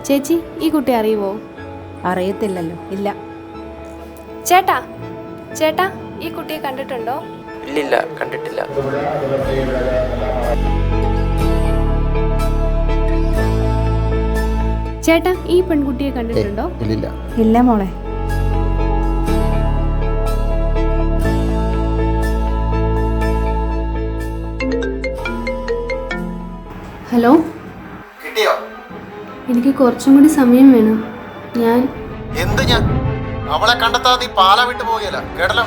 ചേച്ചി, ഈ കുട്ടി അറിയുമോ? അറിയത്തില്ലല്ലോ. ഇല്ല. ചേട്ടാ ചേട്ടാ, ഈ കുട്ടിയെ കണ്ടിട്ടുണ്ടോ? ഇല്ലില്ല, കണ്ടിട്ടില്ല. ചേട്ടാ, ഈ പെൺകുട്ടിയെ കണ്ടിട്ടുണ്ടോ? ഇല്ലില്ല. ഇല്ല മോളെ. ഹലോ, കിട്ടിയോ? എനിക്ക് കുറച്ചും കൂടി സമയം വേണം. എന്ത് ഞാൻ അവളെ കണ്ടെത്താതെ നീ പാല വിട്ടു പോവുകയല്ല കേട്ടല്ലോ.